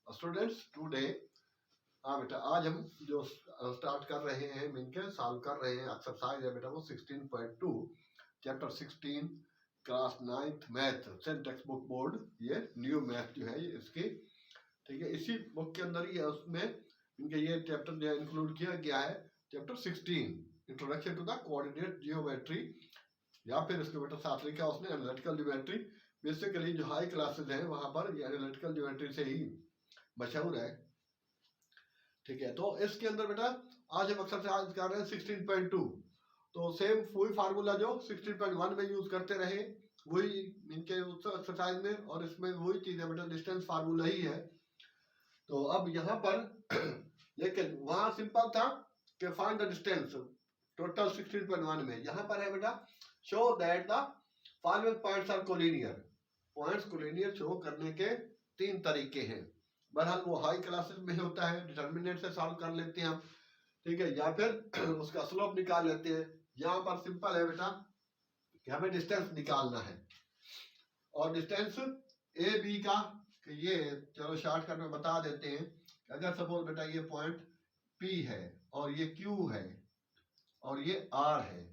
Students today, हाँ बेटा, आज हम जो स्टार्ट कर रहे हैं मिलकर सॉल्व कर रहे हैं एक्सरसाइज है बेटा वो 16.2 चैप्टर 16 क्लास 9th मैथ सेंट टेक्स्ट बुक बोर्ड। ये न्यू मैथ जो है ये इसकी, ठीक है, इसी बुक के अंदर ही है। उसमें इनके ये चैप्टर जो है इंक्लूड किया गया है, chapter 16 introduction to the coordinate geometry, या फिर इसके बेटा साथ लिखा उसने एनालिटिकल ज्योमेट्री। बेसिकली जो हाई क्लासेस हैं वहां पर ये एनालिटिकल ज्योमेट्री से ही मशहूर है, ठीक है। तो इसके अंदर बेटा आज हम एक्सरसाइज कर रहे हैं 16.2। तो सेम वही फार्मूला जो 16.1 में यूज करते रहे वही इनके एक्सरसाइज में, और इसमें वही चीज है बेटा, डिस्टेंस फार्मूला ही है। तो अब यहाँ पर लेकिन वहां सिंपल था कि फाइंड द डिस्टेंस टोटल 16.1 में। यहाँ पर है बेटा show that the following points are collinear. Points collinear show करने के तीन तरीके हैं। बहरहाल वो हाई क्लासेस में होता है, डिटर्मिनेंट से सॉल्व कर लेते हैं हम, ठीक है, या फिर उसका स्लोप निकाल लेते हैं। यहाँ पर सिंपल है बेटा कि हमें डिस्टेंस निकालना है, और डिस्टेंस ए बी का ये चलो शॉर्टकट में बता देते हैं। अगर सपोज बेटा ये पॉइंट पी है और ये क्यू है और ये आर है,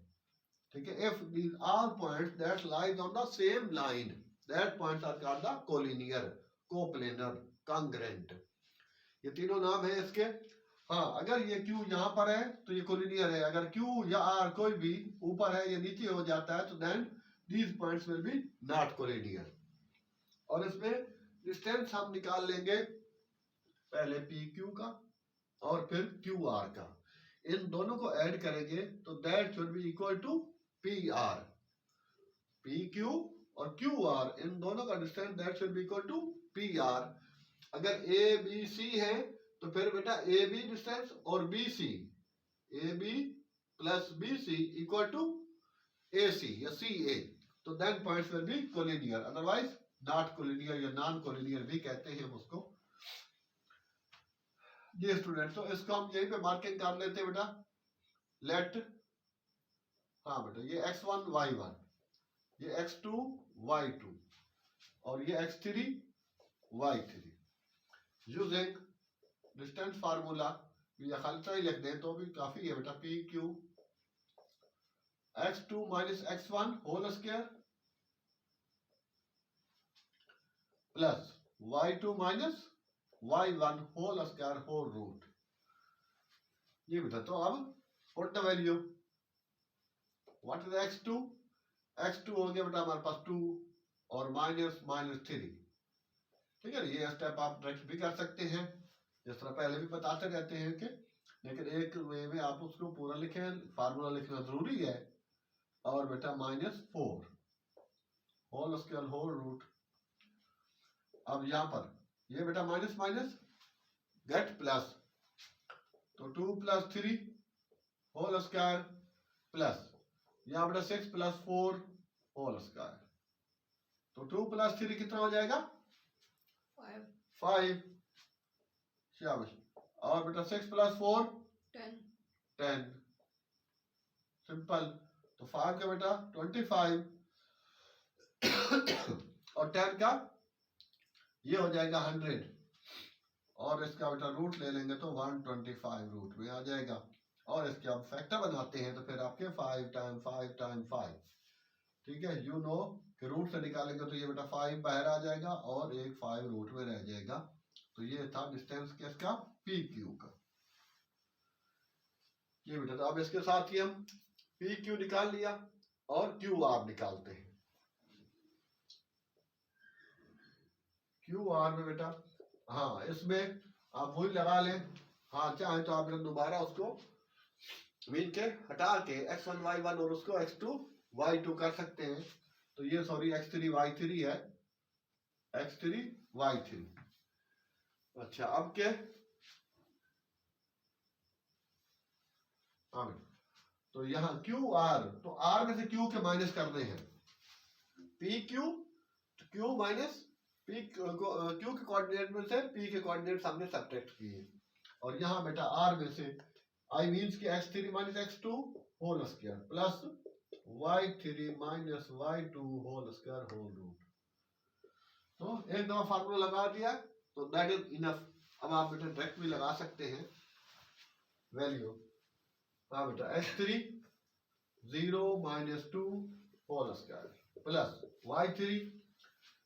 ठीक है, if these are points that lies on the same line that points are called the collinear, coplanar, congruent. ये तीनों नाम है इसके। हाँ, अगर ये Q यहाँ पर है तो ये कोलिनियर है। अगर Q या R कोई भी ऊपर है या नीचे हो जाता है तो then these points will be not collinear. और इसमें डिस्टेंस हम निकाल लेंगे पहले PQ का और फिर QR का। इन दोनों को ऐड करेंगे तो that should be equal to PR। PQ और QR इन दोनों का distance that should be equal to PR। अगर ए बी सी है तो फिर बेटा ए बी डिस्टेंस और B C, A B plus B C equal to A C या सी ए, तो then points will be collinear, otherwise not collinear या non collinear भी कहते हैं उसको। ये स्टूडेंट, तो इसको हम यहीं पे मार्किंग कर लेते हैं बेटा। लेट, हाँ बेटा, ये x1 y1, ये x2 y2 और ये x3 y3 using distance formula. या खाली ही लिख दें तो भी काफी है बेटा। P Q x2 minus x1 whole square plus y2 minus y1 whole square whole root. ये बेटा, तो अब put the value. What is x2? x2 हो गया बेटा हमारे पास 2 और माइनस माइनस 3, ठीक है। ये स्टेप आप डायरेक्ट भी कर सकते हैं, जिस तरह पहले भी बताते रहते हैं कि, लेकिन एक वे में आप उसको पूरा लिखें, फार्मूला लिखना जरूरी है। और बेटा -4 होल स्क्वायर होल रूट। अब यहां पर ये बेटा माइनस माइनस गेट प्लस, तो 2 प्लस 3 होल स्क्वायर प्लस यहां बेटा 6 प्लस 4 होल स्क्वायर, तो 2 प्लस 3 कितना हो जाएगा? 5। शाबाश। और बेटा 6 प्लस 4 10। सिंपल। तो 5 का बेटा 25 और 10 का ये हो जाएगा 100, और इसका बेटा रूट ले लेंगे तो 125 रूट में आ जाएगा। और इसके आप फैक्टर बनाते हैं तो फिर आपके 5 टाइम 5 टाइम 5, ठीक है। यू नो कि रूट से निकालेंगे तो ये बेटा 5 बाहर आ जाएगा और एक 5 रूट में रह जाएगा। तो ये था डिस्टेंस किसका? पी क्यू का। ये बेटा, तो अब इसके साथ ही हम पी क्यू निकाल लिया और क्यू आर निकालते हैं। क्यू आर में बेटा, हाँ, इसमें आप वही लगा लें। हाँ, चाहे तो आप दोबारा उसको मीन के हटा के x1 y1 और उसको x2 y2 कर सकते हैं। तो ये सॉरी x3 y3 है, x3 y3। अच्छा, अब क्या? हाँ, तो यहाँ क्यू आर, तो आर में से क्यू के माइनस करने हैं। पी क्यू, तो क्यू माइनस पी, क्यू के कोऑर्डिनेट में से पी के कोऑर्डिनेट हमने सब्ट्रैक्ट किए। और यहाँ बेटा आर में से आई मीन्स की x3 minus x2 whole square plus y3 minus y2 whole square whole root. तो एक दफा फार्मूला लगा दिया तो दैट इज इनफ। अब आप बेटा डायरेक्ट भी लगा सकते हैं वैल्यू। हाँ बेटा x3 0 - 2 whole square plus y3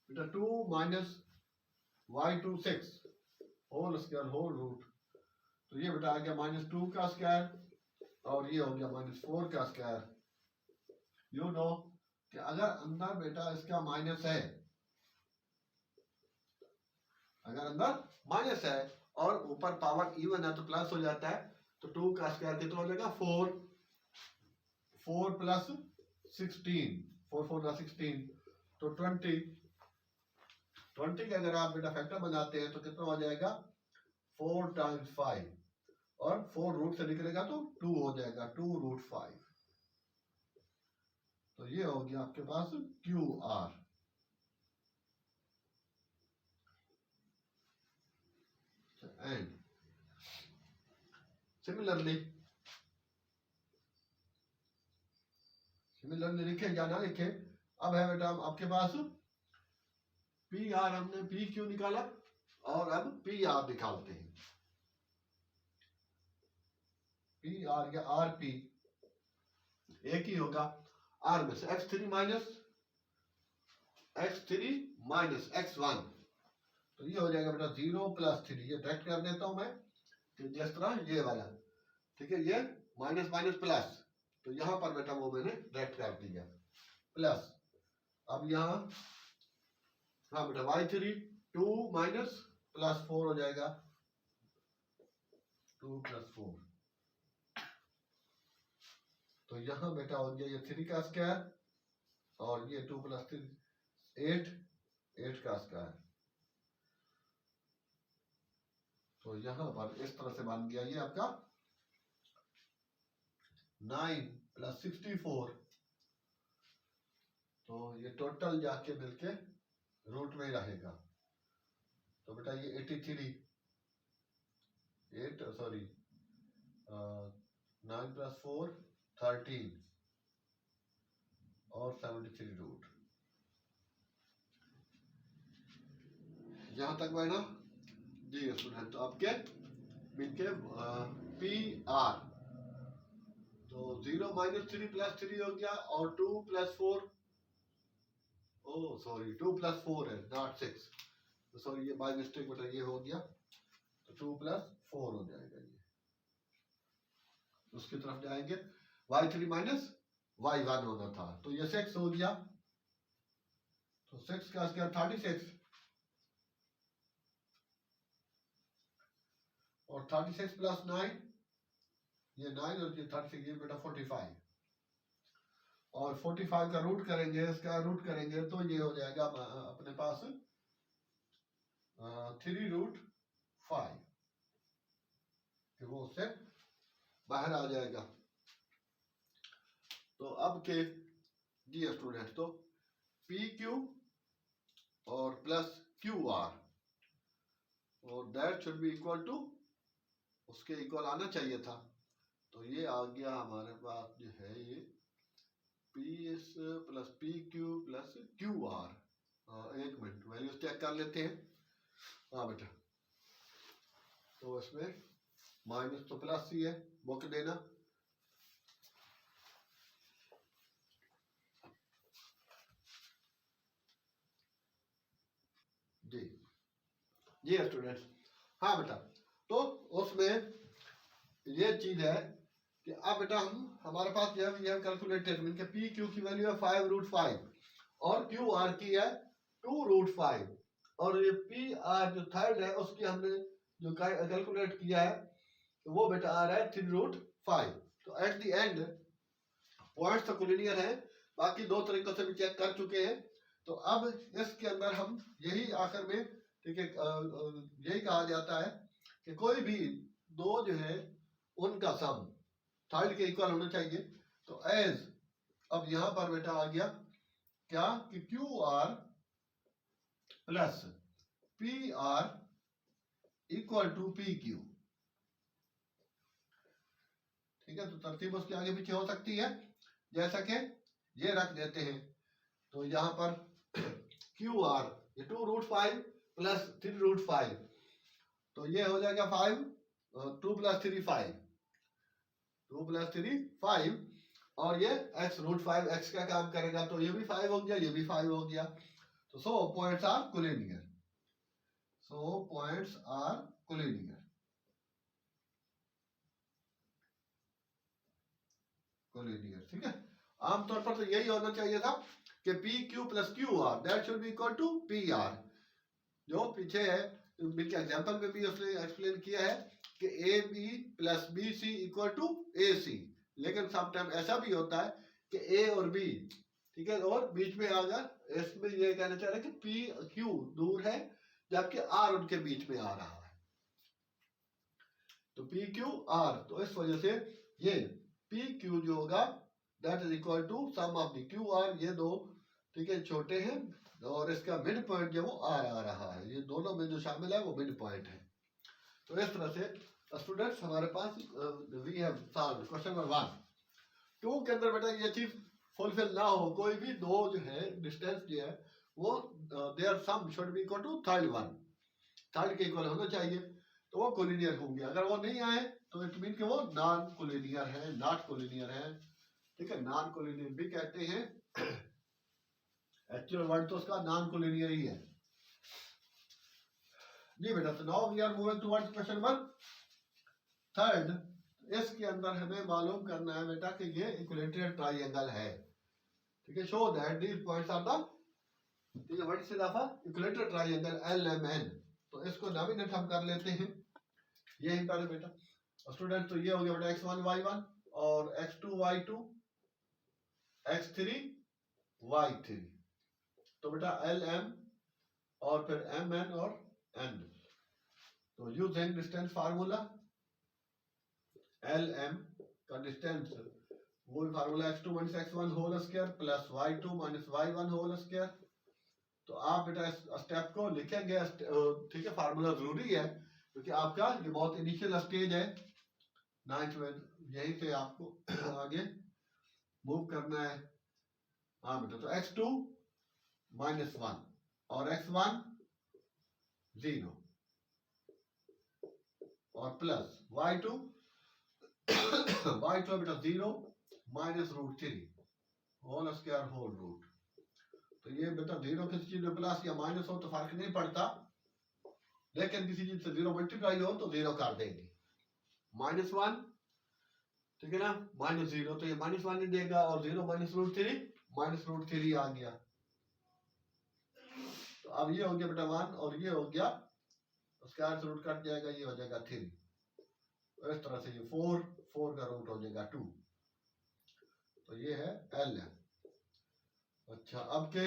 बेटा 2 - y2 6 whole square whole root. तो ये बेटा आ गया -2 का स्क्वायर और ये हो गया -4 का स्क्वायर। यू नो कि अगर अंदर बेटा इसका माइनस है, अगर अंदर माइनस है और ऊपर पावर इवन है तो प्लस हो जाता है। तो 2 का स्क्वायर कितना हो जाएगा 4, 4 + 16, 4 4 का 16 तो 20 का अगर आप बेटा फैक्टर बनाते हैं तो कितना हो जाएगा 4 × 5 और 4 रूट से निकलेगा तो 2 हो जाएगा 2√5। तो ये हो गया आपके पास QR। एंड सिमिलरली लिखे या ना लिखे, अब है बेटा आपके पास PR हमने PQ निकाला और अब PR निकालते हैं। PR या RP एक ही होगा, R में से x3 - x1 तो ये हो जाएगा बेटा 0 + 3। ये डायरेक्ट कर देता हूं मैं कि जिस तरह ये वाला, ठीक है, ये माइनस माइनस प्लस, तो यहां पर बेटा वो मैंने डायरेक्ट कर दिया प्लस। अब यहाँ हाँ बेटा y3 2 - +4 हो जाएगा 2 + 4। तो यहाँ बेटा हो गया ये 3 का स्क्वायर और ये 2 + 3 8 का स्क्वायर। तो यहाँ पर इस तरह से बन गया ये आपका 9 + 64। तो ये टोटल जाके मिलके रूट में रहेगा। तो बेटा ये 83 9 + 4 13 और 73 रूट। यहां तक बना जी स्टूडेंट। तो आपके मिलके PR तो 0 - 3 + 3 हो गया और 2 + 4 सॉरी 2 + 4 है नॉट 6। तो सॉरी ये बाय मिस्टेक बेटा ये हो गया, तो 2 + 4 हो जाएगा ये। उसकी तरफ जाएंगे y3 - y1 होना था तो ये 6 हो गया। तो 6 का स्क्वायर 36 और 36 + 9 ये 9 और ये 36 ये बेटा 45 और 45 का रूट करेंगे, इसका रूट करेंगे तो ये हो जाएगा अपने पास 3√5 कि वो उससे बाहर आ जाएगा। तो अब के डियर स्टूडेंट तो PQ और प्लस QR और that should be equal to, उसके इक्वल आना चाहिए था। तो ये आ गया हमारे पास जो है ये PS + PQ + QR। एक मिनट वैल्यूज चेक कर लेते हैं। हाँ बेटा तो इसमें माइनस तो प्लस ही है, बुक देना। जी जी स्टूडेंट्स। हाँ बेटा तो उसमें ये चीज है कि अब बेटा हमारे पास यह कैलकुलेटेड मीन के PQ की वैल्यू है 5√5 और QR की है 2√5 और ये PR जो थर्ड है उसकी हमने जो कैलकुलेट किया है तो वो बेटा आ रहा है 3√5। तो एट द एंड पॉइंट्स तो कोलिनियर है, बाकी दो तरीकों से भी चेक कर चुके हैं। तो अब इसके अंदर हम यही आखिर में ठीक है यही कहा जाता है कि कोई भी दो जो है उनका सम थर्ड के इक्वल होना चाहिए। तो एज अब यहां पर बेटा आ गया क्या कि QR + PR = PQ। ठीक है, तो तरतीब उसके आगे पीछे हो सकती है, जैसा कि ये रख देते हैं। तो यहाँ पर QR ये 2√5 प्लस 3√5, तो ये हो जाएगा 5, 2 + 3 5, 2 + 3 5, और ये x√5 x का काम करेगा, तो ये भी 5 हो गया, ये भी 5 हो गया। तो so points are collinear, so points are collinear, collinear, ठीक है। आमतौर पर तो यही होना चाहिए था कि PQ + QR that should be equal to PR, जो पीछे है बिल्कुल एग्जांपल में भी उसने एक्सप्लेन किया है कि AB + BC = AC, लेकिन समटाइम ऐसा भी होता है कि A और B, ठीक है, और बीच में अगर इसमें ये कहना चाह रहे हैं कि PQ दूर है जबकि R उनके बीच में आ रहा है, तो PQR, तो इस वजह से ये PQ जो होगा that is equal to sum of the QR, ये दो, ठीक है, छोटे हैं, और इसका मिड पॉइंट जो वो R आ रहा है, ये दोनों में जो शामिल है वो मिड पॉइंट है। तो इस तरह से स्टूडेंट्स हमारे पास we have solve question number 1। 2 के अंदर बेटा ये चीज फुलफिल ना हो, कोई भी दो जो है डिस्टेंस जो है वो there sum should be equal to third one, third के इक्वल होना चाहिए, तो वो कोलिनियर होंगे। अगर वो नहीं आए तो इट मीन कि वो नॉन कोलिनियर है, नॉट कोलिनियर है, ठीक है, नॉन कोलिनियर भी कहते हैं, एक्चुअल वर्ड तो उसका नॉन कोलिनियर ही है जी बेटा। तो now we are moving towards question number 3। इसके अंदर हमें मालूम करना है बेटा कि ये इक्विलेटरल ट्रायंगल है, ठीक है, show that these points are the, ठीक है, what is the equilateral triangle LMN। तो इसको नॉमिनेट हम कर लेते हैं, यही पर बेटा स्टूडेंट। तो ये हो गया बेटा x1 y1 और x2 y2 x3 y3, तो बेटा LM और फिर MN और N, तो यूजिंग डिस्टेंस फार्मूला LM का डिस्टेंस वो formula x2 - x1 whole square plus y2 - y1 whole square. तो आप बेटा इस स्टेप को लिखेंगे, ठीक है, फार्मूला जरूरी है क्योंकि आपका ये बहुत इनिशियल स्टेज है 9th में, यहीं से आपको आगे मूव करना है। हाँ बेटा, तो x2 - 1 और x1 0 और प्लस y2 y2 बेटा 0 - √3 होल स्क्वायर होल रूट। तो ये बेटा 0 किसी चीज में प्लस या माइनस हो तो फर्क नहीं पड़ता, लेकिन किसी चीज से 0 मल्टीप्लाई हो तो 0 कर देंगे। -1, ठीक है ना, -0 तो ये -1 ही देगा, और 0 - √3 आ गया। तो अब ये हो गया बेटा 1 और ये हो गया स्क्वायर से रूट कट जाएगा, ये हो जाएगा 3। तो इस तरह से ये 4 का रूट हो जाएगा 2, तो ये है LM। अच्छा, अब के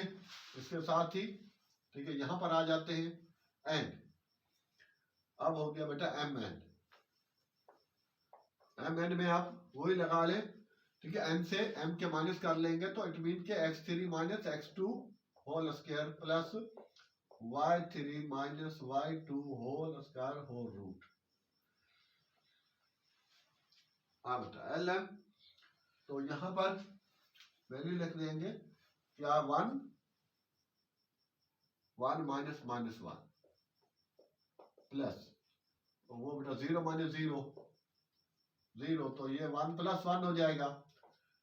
इसके साथ ही, ठीक है, यहां पर आ जाते हैं एंड। अब हो गया बेटा MN, MN में आप वही लगा ले, ठीक है, M से M के माइनस कर लेंगे तो इट मीन के x3 - x2 whole square plus y3 - y2 whole square whole root. हाँ बेटा LM, तो यहां पर वैल्यू लिख देंगे क्या 1 -1 प्लस, तो वो बेटा 0 - 0 0, तो ये 1 + 1 हो जाएगा,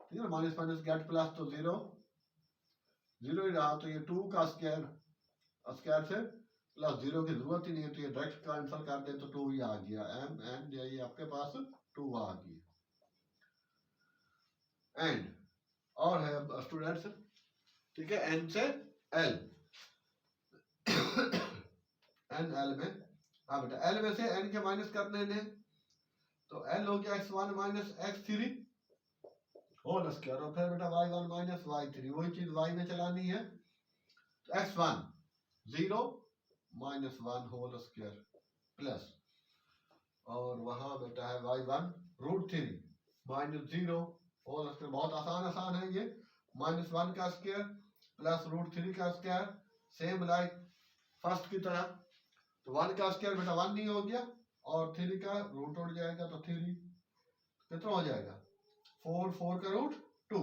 ठीक है, माइनस माइनस गेट प्लस, तो 0 0 ही रहा, तो ये 2 का स्क्वायर, स्क्वायर से प्लस 0 की जरूरत ही नहीं है, तो ये डायरेक्ट कैंसिल कर दे तो 2 ही आ गया, MN ये आपके पास 2 आ गया। एंड और है स्टूडेंट्स, ठीक है, N से L N L में, हाँ बेटा L में से N के माइनस करने ने, तो L हो गया x1 - x3 होल स्क्वायर, और फिर बेटा y1 - y3, वही चीज y में चलानी है, तो x1 0 - 1 होल स्क्वायर प्लस, और वहां बेटा है y1 √3 -0 होल स्क्वायर, बहुत आसान है ये, -1 का स्क्वायर प्लस √3 का स्क्वायर, सेम लाइक फर्स्ट की तरह। तो 1 का स्क्वायर बेटा 1 नहीं हो गया, और 3 का रूट उड़ जाएगा, तो 3 कितना हो जाएगा 4 का रूट 2।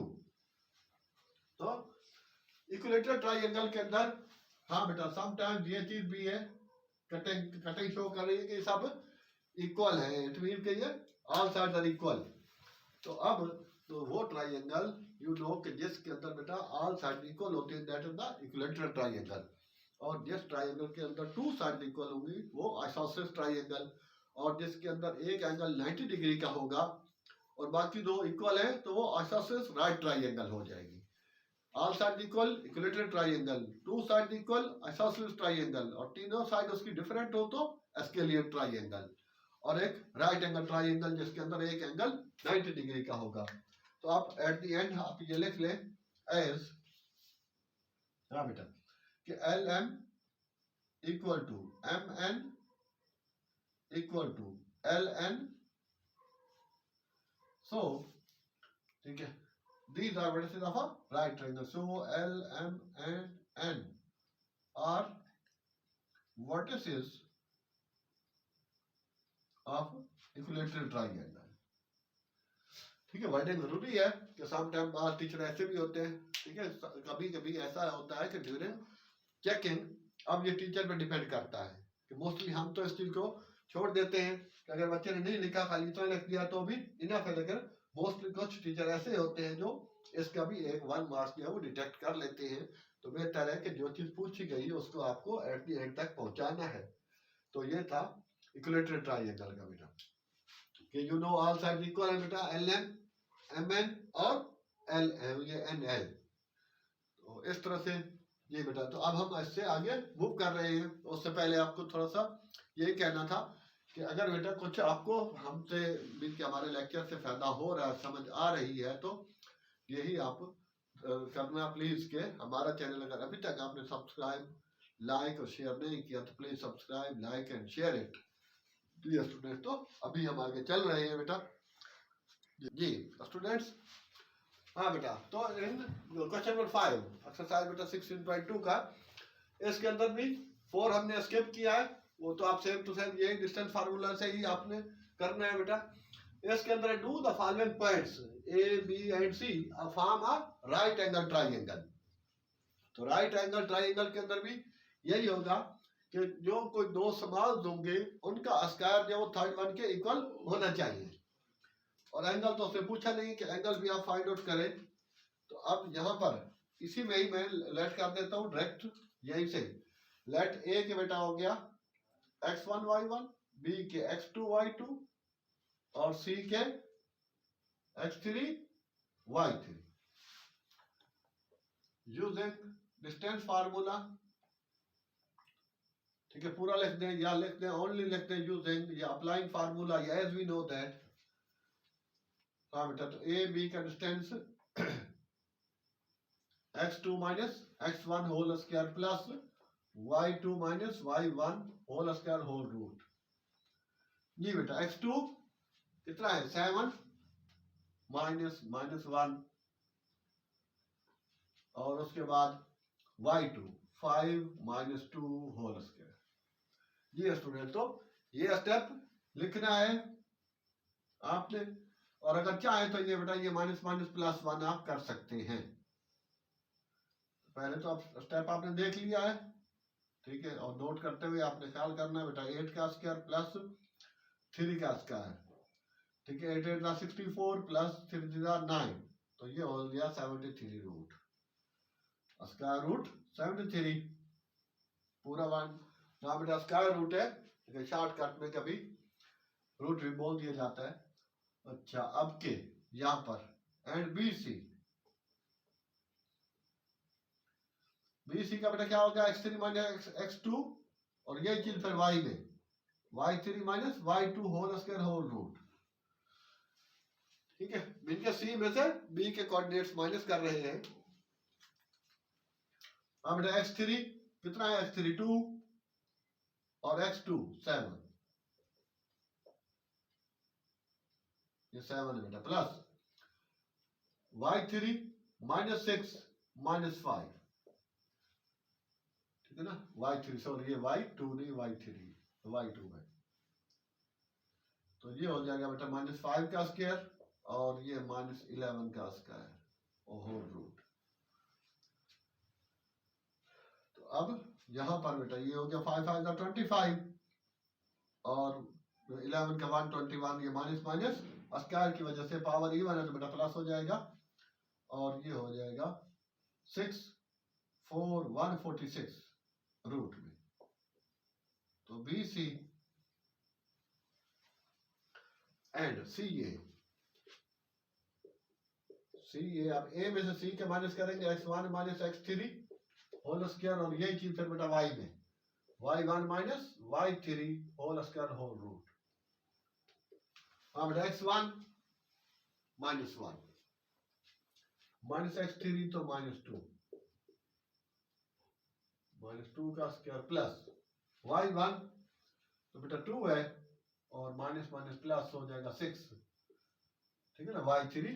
तो इक्विलेटरल ट्रायंगल के अंदर हाँ बेटा, समटाइम्स ये चीज भी है, कटिंग कटिंग शो कर रही है कि सब इक्वल है, इट मीन कि ये ऑल साइड्स आर इक्वल। तो अब तो वो ट्राइंगल यू नो कि जिसके अंदर बेटा ऑल साइड इक्वल होती है, that is the equilateral triangle. और जिस ट्राइंगल के अंदर टू साइड इक्वल होंगी वो आइसोसेलेस ट्राइंगल। और जिसके अंदर एक एंगल 90 डिग्री का होगा और बाकी दो इक्वल है तो वो आइसोसेलेस राइट ट्राइंगल हो जाएगी। All side equal equilateral triangle, two side equal isosceles triangle, और तीनों साइड उसकी डिफरेंट हो तो एस्केलियन ट्राइंगल। और एक राइट एंगल ट्राइंगल जिसके अंदर एक एंगल 90 डिग्री का होगा। तो आप एट द एंड आप ये लिख लें एज, हाँ बेटा, कि L M equal to M N equal to L N. So ठीक है, these are vertices of a right triangle. So L, M and N are vertices of equilateral triangle. ठीक है, वर्डिंग जरूरी है कि सम टाइम बाहर teacher ऐसे भी होते हैं। ठीक है, कभी कभी ऐसा होता है कि ड्यूरिंग चेकिंग, अब ये टीचर पे डिपेंड करता है कि मोस्टली हम तो इस चीज को छोड़ देते हैं कि अगर बच्चे ने नहीं लिखा खाली तो लिख दिया तो भी इनफ है। लेकिन मोस्टली कुछ टीचर ऐसे होते हैं जो इसका भी एक 1 मार्क्स जो है वो डिटेक्ट कर लेते हैं। तो बेहतर है कि जो चीज पूछी गई है उसको आपको एट द एंड तक पहुंचाना है। तो ये था इक्विलेटरल ट्राइंगल का बेटा, कि you know all side equal है बेटा, एल एम एम एन और एल एम ये एन एल। तो इस तरह से ये बेटा। तो अब हम इससे आगे मूव कर रहे हैं। उससे पहले आपको थोड़ा सा ये कहना था कि अगर बेटा कुछ आपको हमसे भी हमारे लेक्चर से फायदा हो रहा है, समझ आ रही है, तो यही आप करना प्लीज के हमारा चैनल अगर अभी तक आपने सब्सक्राइब लाइक और शेयर नहीं किया तो please subscribe like and share it. Dear student, तो अभी हम आगे चल रहे हैं बेटा जी स्टूडेंट्स। हाँ बेटा, तो इन क्वेश्चन नंबर 5 एक्सरसाइज बेटा 16.2 का, इसके अंदर भी 4 हमने स्किप किया है, वो तो आप सेम टू सेम यही डिस्टेंस फार्मूला से ही आपने करना है बेटा। इसके अंदर do the following points A B and C form a right angle triangle. तो राइट एंगल ट्राइंगल के अंदर भी यही होगा कि जो कोई दो समाज होंगे उनका स्क्वायर जो थर्ड वन के इक्वल होना चाहिए। और एंगल तो उसने पूछा नहीं कि एंगल भी आप फाइंड आउट करें। तो अब यहाँ पर इसी में ही मैं लेट कर देता हूँ डायरेक्ट, यही से लेट ए के बेटा हो गया x1 y1, बी के x2 y2 और सी के x3 y3 using distance formula. ठीक है, पूरा लिख दें या लिख दें ओनली लिख दें यूजिंग या अप्लाइंग फार्मूला या एज वी नो दैट। हाँ बेटा, तो ए बी का distance x2 minus x1 whole square plus y2 minus y1 whole square whole root. जी बेटा, x2 कितना है 7 माइनस माइनस 1 और उसके बाद y2 5 माइनस 2 होल स्क्वायर। जी स्टूडेंट, तो ये स्टेप लिखना है आपने। और अगर चाहे तो ये बेटा ये माइनस माइनस प्लस 1 आप कर सकते हैं। पहले तो आप स्टेप आपने देख लिया है, ठीक है, और नोट करते हुए आपने ख्याल करना है बेटा 8 का स्क्वायर प्लस 3 का स्क्वायर। ठीक है, 8 8 64 प्लस 3 9, तो ये हो गया 73 रूट, स्क्वायर रूट 73 पूरा 1। यहाँ बेटा स्क्वायर रूट है, शॉर्टकट में कभी रूट भी बोल दिया जाता है। अच्छा, अब के यहाँ पर एंड बी सी का बेटा क्या हो गया x3 माइनस x2 और ये चीज फिर y में y3 minus y2 whole square whole root. ठीक है, इनके सी में से बी के कोऑर्डिनेट्स माइनस कर रहे हैं। अब बेटा x3 कितना है x3 2 और x2 7, ये 7 है बेटा प्लस y3 माइनस 6 माइनस 5। ठीक है ना, y3 सॉरी ये y2 नहीं y3 y2 है। तो ये हो जाएगा बेटा माइनस 5 का स्क्वायर और ये माइनस 11 का स्क्वायर और होल रूट। तो अब यहाँ पर बेटा ये हो गया 5 5 25 और 11 का 121, ये माइनस माइनस स्क्वायर की वजह से पावर इवन है तो बेटा प्लस हो जाएगा और ये हो जाएगा 6 4 146 रूट में। तो बी सी एंड सी ए अब ए में से सी के माइनस करेंगे x1 minus x3 whole square और यही चीज फिर बेटा y में y1 minus y3 whole square whole root. हाँ बेटा x1 माइनस 1 माइनस x3 तो माइनस टू का स्क्वायर प्लस y1 तो बेटा 2 है और माइनस माइनस प्लस हो जाएगा 6, ठीक है ना, y3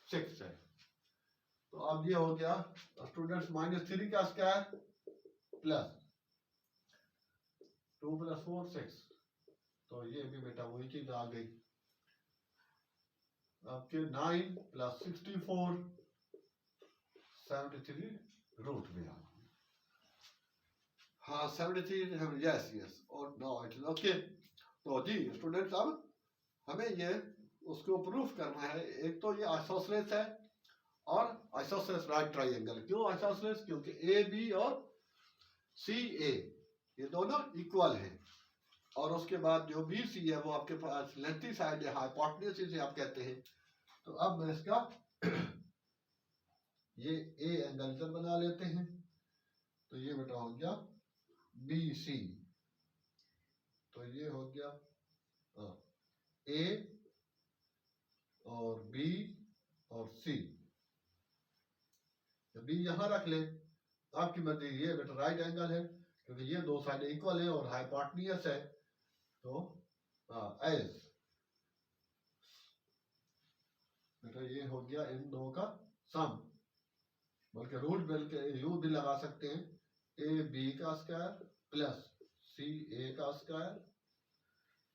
6 है। तो अब ये हो गया स्टूडेंट्स -3 का स्क्वायर प्लस 2 + 4 6, तो ये भी बेटा वही चीज आ गई आपके 9 + 64 73 रूट में आ। हाँ 73, यस और नो इट इज ओके। तो जी स्टूडेंट्स अब हमें ये उसको प्रूफ करना है। एक तो ये आइसोसेलेस है और आइसोसेलेस राइट ट्राइंगल। क्यों आइसोसेलेस? क्योंकि ए बी और सी ए ये दोनों इक्वल हैं और उसके बाद जो बी सी है वो आपके पास लेंथी साइड है, हाइपोटेन्यूज जिसे आप कहते हैं। तो अब मैं इसका ये ए एंगल इधर बना लेते हैं। तो ये बेटा हो गया बी सी, तो ये हो गया ए और बी और सी। बी यहां रख ले, आपकी मर्जी। ये बेटा राइट एंगल है क्योंकि ये दो साइड इक्वल है और हाइपोटेन्यूज है। तो एज बेटा ये हो गया इन दो का सम, बल्कि रूट बल्कि यू भी लगा सकते हैं। ए बी का स्क्वायर प्लस सी ए का स्क्वायर,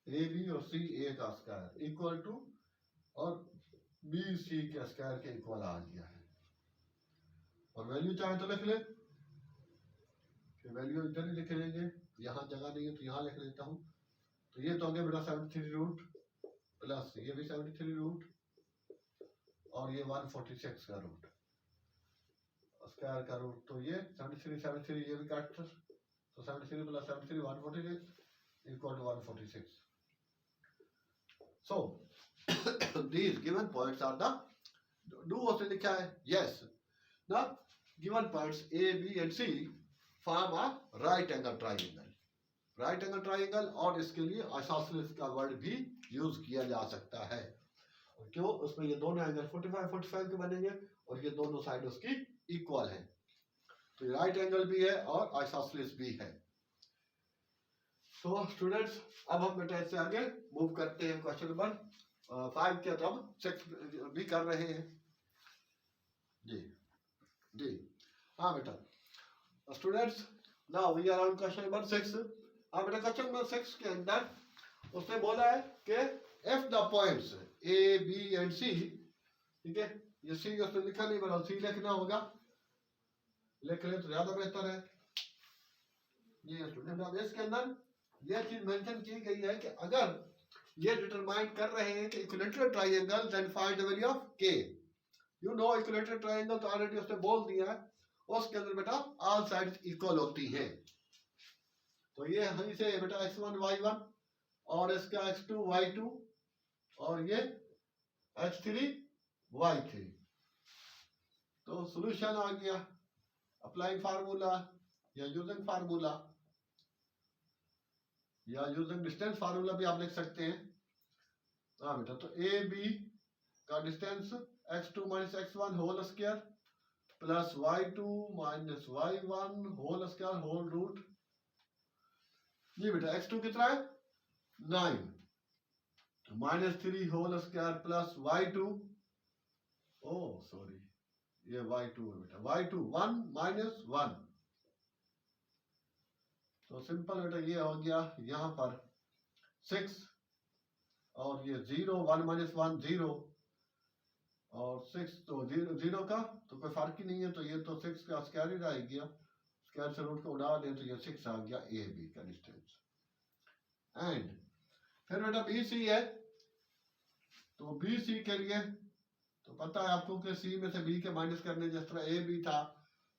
ए बी और सी ए का स्क्वायर इक्वल टू और बी सी के स्क्वायर के इक्वल आ गया है। और वैल्यू चाहे तो लिख ले, वैल्यू इधर ही लिख लेंगे, यहाँ जगह नहीं है तो यहाँ लिख लेता हूँ। तो ये तो हो गया बेटा 73 रूट प्लस ये भी 73 रूट और ये 146 का रूट स्क्वायर का रूट। तो ये 73 ये भी काट, तो 73 + 73 146 equal to 146। So these given points are the do also लिखा है yes। Now given points A, B and C form a right angle triangle। Right angle triangle और इसके लिए आइसोसेलेस का वर्ड भी यूज किया जा सकता है। क्यों? उसमें ये दोनों एंगल 45 के बनेंगे और ये दोनों साइड उसकी इक्वल है। तो ये राइट एंगल भी है और आइसोसेलेस भी है। तो स्टूडेंट्स अब हम बेटा इससे आगे मूव करते हैं क्वेश्चन नंबर 5 के हम 6 भी कर रहे हैं। जी हाँ बेटा students now we are on question number 6। हाँ बेटा क्वेश्चन नंबर 6 के अंदर उसने बोला है कि if the points A B and C, ठीक है, ये सी उसने लिखा नहीं, बना सी लिखना होगा, लिख ले तो ज्यादा बेहतर है। ये स्टूडेंट अब इसके अंदर यह चीज मेंशन की गई है कि अगर ये डिटरमाइन कर रहे हैं कि equilateral triangle then find the value of k. You know equilateral triangle तो ऑलरेडी उसने बोल दिया है, उसके अंदर बेटा ऑल साइड्स इक्वल होती हैं। तो ये यहीं से बेटा x1 y1 और इसका x2 y2 और ये x3 y3। तो सॉल्यूशन आ गया अप्लाइंग फार्मूला या यूजिंग फार्मूला या यूजिंग डिस्टेंस फार्मूला भी आप लिख सकते हैं। हाँ बेटा तो ए बी का distance x2 - x1 whole square plus y2 - y1 whole square whole root. ये बेटा x2 कितना है 9 -3 whole square plus y2, oh sorry ये y2 है बेटा, y2 1 - 1। तो सिंपल बेटा ये हो गया यहाँ पर 6 और ये 0 1 - 1 0 और 6 तो 0 का तो कोई फर्क ही नहीं है, तो ये तो 6 का स्क्वायर ही रह गया। स्क्वायर से रूट को उड़ा दें तो ये 6 आ गया ए बी का डिस्टेंस। एंड फिर बेटा बी सी है, तो बी सी के लिए तो पता है आपको कि सी में से बी के माइनस करने, जिस तरह ए बी था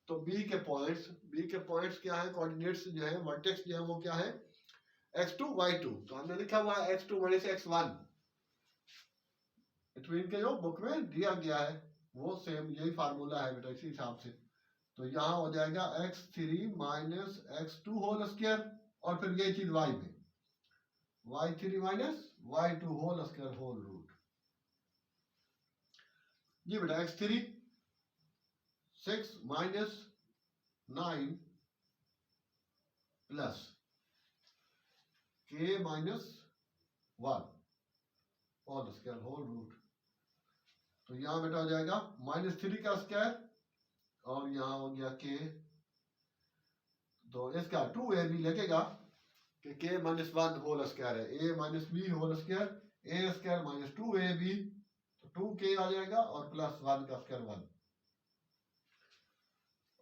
तो बी के पॉइंट्स क्या है, कोऑर्डिनेट्स जो है, वर्टेक्स जो है वो क्या है, x2 y2। तो हमने लिखा हुआ है x2 माइनस x1, बिटवीन के जो बुक में दिया गया है वो सेम यही फार्मूला है बेटा, इसी हिसाब से। तो यहाँ हो जाएगा x3 minus x2 whole square, और फिर ये चीज y में y3 minus y2 whole square whole root. जी बेटा x3 6 minus 9 plus k minus 1 whole square whole root. तो यहां बेटा हो जाएगा -3 का स्क्वायर, और यहां हो गया k, तो इसका 2ab लगेगा कि k माइनस 1 होल स्क्वायर है, a minus b whole square, a square minus 2ab, तो 2k आ जाएगा, और प्लस 1 का स्क्वायर 1,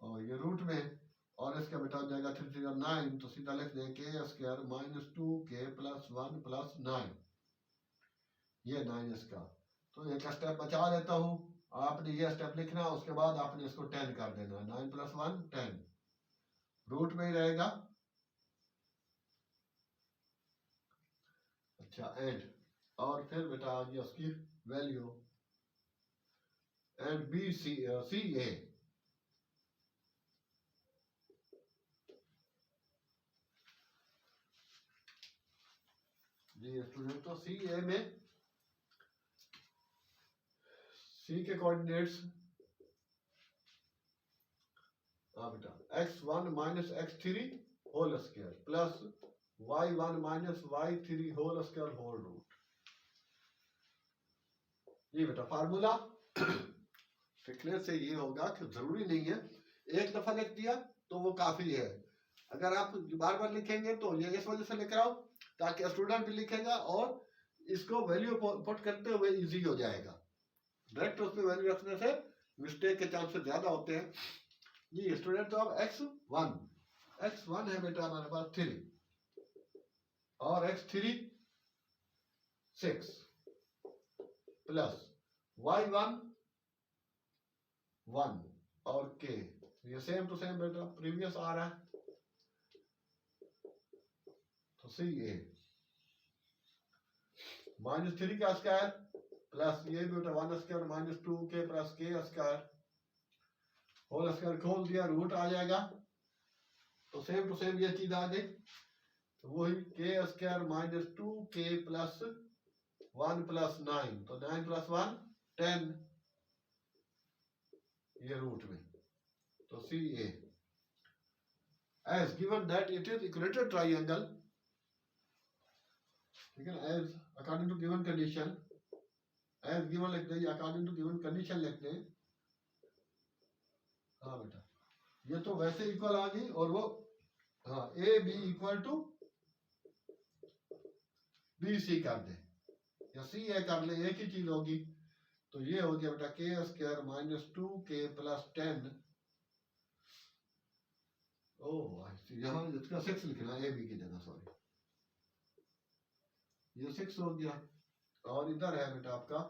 और ये रूट में, और इसका बेटा हो जाएगा 3 3 9, तो सीधा लिख दें k square minus 2k plus 1 plus 9, ये 9 इसका। तो एक स्टेप बचा देता हूं, आपने ये स्टेप लिखना, उसके बाद आपने इसको 10 कर देना, 9 प्लस 1 10, रूट में ही रहेगा। अच्छा एंड, और फिर बेटा आ गया उसकी value, and B C A, जी स्टूडेंट, तो सी ए में सी के कोऑर्डिनेट्स बेटा x1 minus x3 whole square plus y1 minus y3 whole square whole root. ये बेटा फार्मूला लिखने से ये होगा कि जरूरी नहीं है एक दफा लिख दिया तो वो काफी है, अगर आप बार बार लिखेंगे तो ये इस वजह से लिख रहा हूं ताकि स्टूडेंट भी लिखेगा और इसको वैल्यू पुट करते हुए इजी हो जाएगा। डायरेक्ट उसमें वैल्यू रखने से मिस्टेक के चांसेस ज्यादा होते हैं। जी स्टूडेंट, तो अब x1 है बेटा हमारे पास 3, और x3 6 प्लस y1 1 और k, ये सेम टू सेम बेटा प्रीवियस आ रहा है, तो सी ए -3 का स्क्वायर प्लस ये बेटा 1 square minus 2k plus k square whole square खोल दिया, रूट आ जाएगा, तो सेम टू सेम ये चीज आ गई, तो वही k square minus 2k plus 1 plus 9, तो 9 प्लस 1 10, ये रूट में, तो C A as given that it is equated triangle, ठीक है ना, as according to given condition, as given लिख दें, अकॉर्डिंग टू गिवन कंडीशन लिख दें। हाँ बेटा, ये तो वैसे इक्वल आ गई, और वो हाँ A B equal to B C कर दे या सी ए कर ले, एक ही चीज होगी, तो ये हो गया बेटा k square minus 2k plus 10, ओह यहाँ इसका 6 लिखना ए बी की जगह, सॉरी, ये 6 हो गया, और इधर है बेटा आपका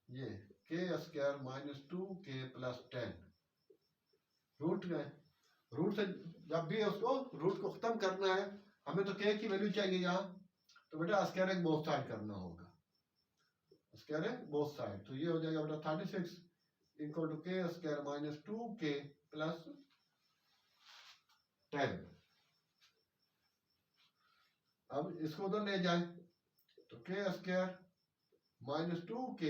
ये k square minus 2k plus 10, root गए, रूट से जब भी उसको रूट को खत्म करना है, हमें तो k की वैल्यू चाहिए यहाँ, तो बेटा स्क्वायरिंग बोथ साइड करना होगा, स्क्वायरिंग बोथ साइड, तो ये हो जाएगा बेटा 36 equal to k square minus 2k plus 10। अब इसको उधर ले जाए तो k स्क्वायर माइनस 2k,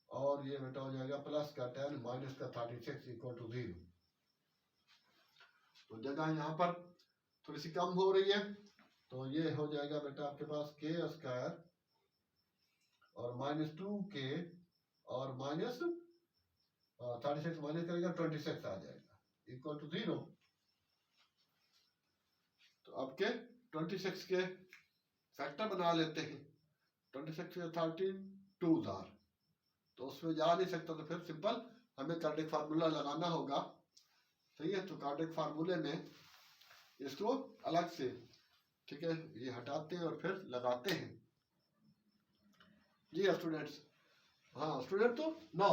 और ये बेटा हो जाएगा प्लस का 10 माइनस का 36 इक्वल टू 0, तो जगह यहाँ पर थोड़ी सी कम हो रही है, तो ये हो जाएगा बेटा आपके पास k स्क्वायर और माइनस 2k और माइनस 36 माइनस करेगा 26 आ जाएगा इक्वल टू 0। तो अब के 26 के फैक्टर बना लेते हैं, 26 के 13 2s आर, तो उसमें जा नहीं सकता, तो फिर सिंपल हमें करंट फार्मूला लगाना होगा, सही है। तो कार्डिक फार्मूले में इसको अलग से, ठीक है, ये हटाते हैं और फिर लगाते हैं। जी स्टूडेंट्स, हाँ स्टूडेंट, तो नो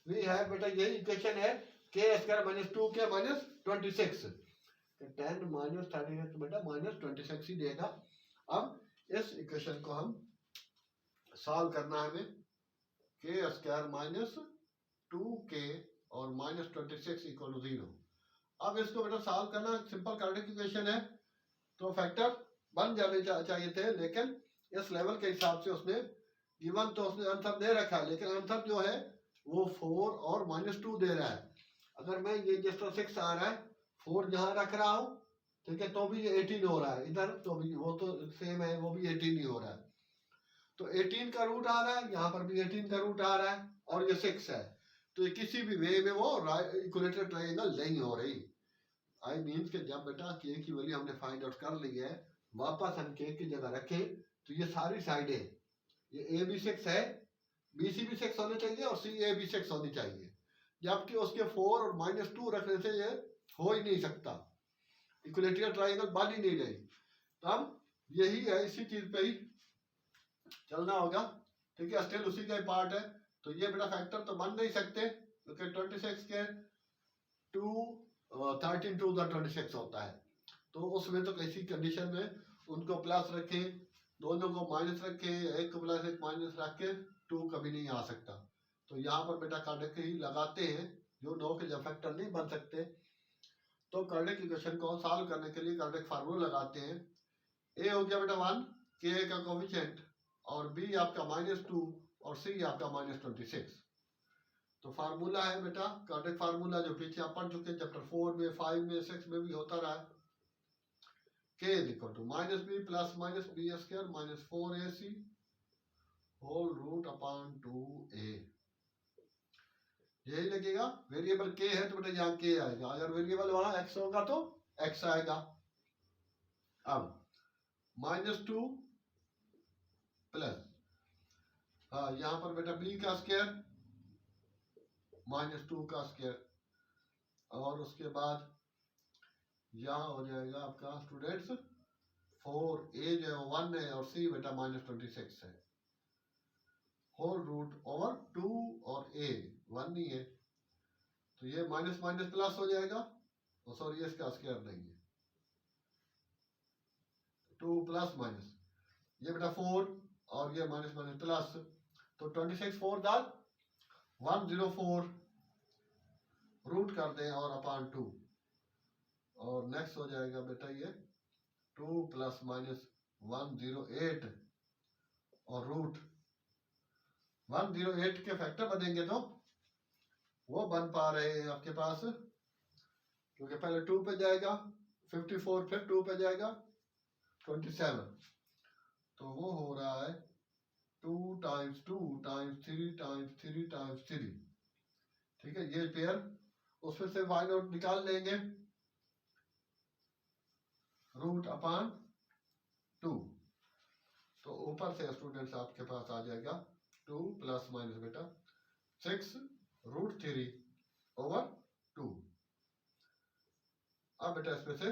वी हैव बेटा यही इक्वेशन है के square minus 2k minus 26, 10 minus 13 तो बेटा माइनस 26 ही देगा। अब इस इक्वेशन को हम सॉल्व करना है हमें, के स्क्वायर माइनस 2k और माइनस 26 इक्वल टू 0। अब इसको बेटा सॉल्व करना सिंपल कार्डिक इक्वेशन है, तो फैक्टर बन जाने चाहिए थे, लेकिन इस लेवल के हिसाब से उसने गिवन तो उसने आंसर दे रखा है, लेकिन आंसर जो है वो 4 और माइनस 2 दे रहा है। अगर मैं ये जिस तरह 6 आ रहा है 4 यहाँ रख रहा हूँ, ठीक है, तो भी ये 18 हो रहा है, इधर तो भी वो तो सेम है, वो भी 18 ही हो रहा है। तो 18 का रूट आ रहा है, यहाँ पर भी 18 का रूट आ रहा है, और ये 6 है, तो ये किसी भी वे में वो इक्विलेटरल ट्रायंगल नहीं हो रही। आई मीन्स कि जब बेटा के की वैल्यू हमने फाइंड आउट कर ली है, वापस हम के की जगह रखें, तो ये सारी साइडें, ये ए भी 6 है, बी सी भी 6 होने चाहिए और सी ए भी 6 होनी चाहिए, जबकि उसके 4 और माइनस 2 रखने से ये हो ही नहीं सकता, इक्विलेटरल ट्रायंगल बन ही नहीं रही। तो हम यही है, इसी चीज पे ही चलना होगा, ठीक है, स्टिल उसी का पार्ट है। तो ये बेटा फैक्टर तो बन नहीं सकते, क्योंकि 26 के 13 टू 26 होता है, तो उसमें तो किसी कंडीशन में उनको प्लस रखें, दोनों को माइनस रखें, एक को प्लस एक माइनस रख के 2 कभी नहीं आ सकता। तो यहाँ पर बेटा कार्डिक ही लगाते हैं, जो 9 के जब फैक्टर नहीं बन सकते, तो कार्डिक इक्वेशन को सॉल्व करने के लिए कार्डिक फार्मूला लगाते हैं। ए हो गया बेटा 1 के का कोफिशिएंट, और बी आपका -2 और सी आपका -26। तो फार्मूला है बेटा कार्डिक फार्मूला, जो पीछे आप पढ़ चुके हैं चैप्टर 4 में, 5 में, 6 में भी होता रहा है। k is equal to -b plus -b square minus 4ac whole root upon 2a। यही लगेगा, वेरिएबल k है तो बेटा यहाँ k आएगा, अगर वेरिएबल वहां x होगा तो x आएगा। अब -2 प्लस, हाँ यहाँ पर बेटा b का स्क्वायर -2 का स्क्वायर, और उसके बाद यहाँ हो जाएगा आपका स्टूडेंट्स 4a जो है 1 है, और c बेटा -26 है, होल रूट ओवर 2 और a 1 नहीं है, तो ये माइनस माइनस प्लस हो जाएगा, सॉरी इसका स्क्वायर नहीं है, 2 प्लस माइनस, ये बेटा 4 और ये माइनस माइनस प्लस, तो 26 4 दाल 104 रूट कर दें और अपॉन 2, और नेक्स्ट हो जाएगा बेटा ये 2 प्लस माइनस 108 और रूट 108 के फैक्टर बनेंगे तो वो बन पा रहे हैं आपके पास, क्योंकि पहले 2 पे जाएगा 54, फिर 2 पे जाएगा 27, तो वो हो रहा है 2 टाइम्स 2 टाइम्स 3 टाइम्स 3 टाइम्स 3, ठीक है, ये पेयर उसमें से फाइंड आउट निकाल लेंगे, रूट अपॉन 2, तो ऊपर से स्टूडेंट्स आपके पास आ जाएगा 2 प्लस माइनस बेटा 6 रूट 3 ओवर 2। अब बेटा इसमें से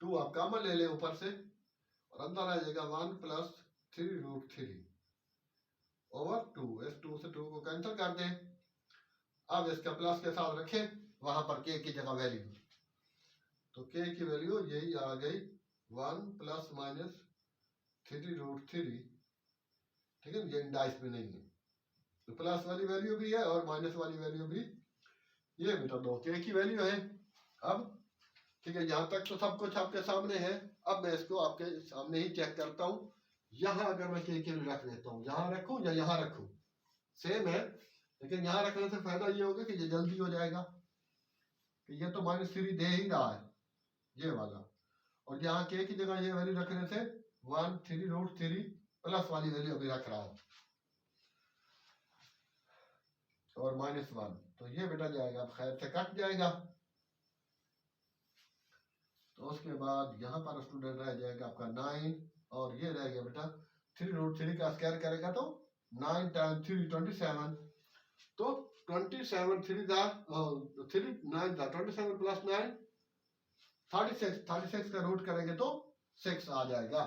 2 आप कॉमन ले ले ऊपर से, और अंदर आ जाएगा 1 प्लस 3 रूट 3 ओवर 2, इस 2 से 2 को कैंसिल कर दें। अब इसका प्लस के साथ रखें वहां पर k की जगह वैल्यू, तो k की वैल्यू यही आ गई 1 प्लस माइनस 3 रूट 3, ठीक है, ये इंडाइस में नहीं है, तो प्लस वाली वैल्यू भी है और माइनस वाली वैल्यू भी, ये बेटा 2 k की वैल्यू है। अब ठीक है, यहाँ तक तो सब कुछ आपके सामने है। अब मैं इसको आपके सामने ही चेक करता हूँ, यहाँ अगर मैं k की वैल्यू रख देता हूँ, यहाँ रखूँ या यहाँ रखूँ, सेम है, लेकिन यहाँ रखने से फायदा ये होगा कि ये जल्दी हो जाएगा, कि ये तो -3 दे ही रहा है ये वाला, और यहाँ k की जगह ये वैल्यू रखने से 1 3 रूट 3 प्लस वाली वैल्यू अभी रख रहा हूँ, और -1, तो ये बेटा जाएगा, अब खैर से कट जाएगा, तो उसके बाद यहाँ पर स्टूडेंट रह जाएगा आपका 9, और ये रह गया बेटा 3 रूट 3 का स्क्वायर करेगा तो 9 टाइम्स 3 27, तो 27 3 था 3 9 था 27 प्लस 9 36 का रूट करेंगे तो 6 आ जाएगा।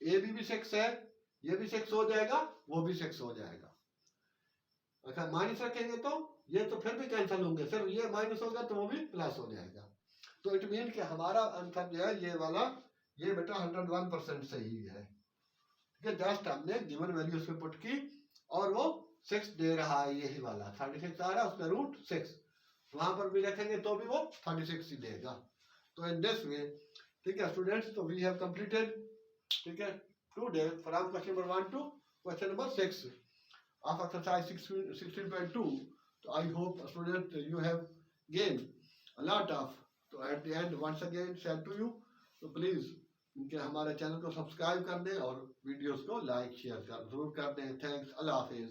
ए भी 6 है, ये भी 6 हो जाएगा, वो भी 6 हो जाएगा। अगर माइनस रखेंगे तो ये तो फिर भी कैंसिल होंगे, सिर्फ ये माइनस होगा तो वो भी प्लस हो जाएगा। तो इट मीन कि हमारा आंसर जो है ये वाला, ये बेटा 101% सही है। ठीक है, जस्ट हमने गिवन वैल्यू उसमें पुट की और वो 6 दे रहा है, यही वाला 36 आ रहा है, उसका रूट 6 वहां पर भी रखेंगे तो भी वो 36 ही देगा। तो इन दिस वे, ठीक है स्टूडेंट्स, तो वी हैव कंप्लीटेड, ठीक है, today from question number 1 to question number 6 of exercise 16.2. So I hope students you have gained a lot of. So at the end once again said to you, तो please इनके हमारे channel को subscribe कर दें और videos को like share जरूर कर दें। थैंक्स, अल्लाह हाफिज।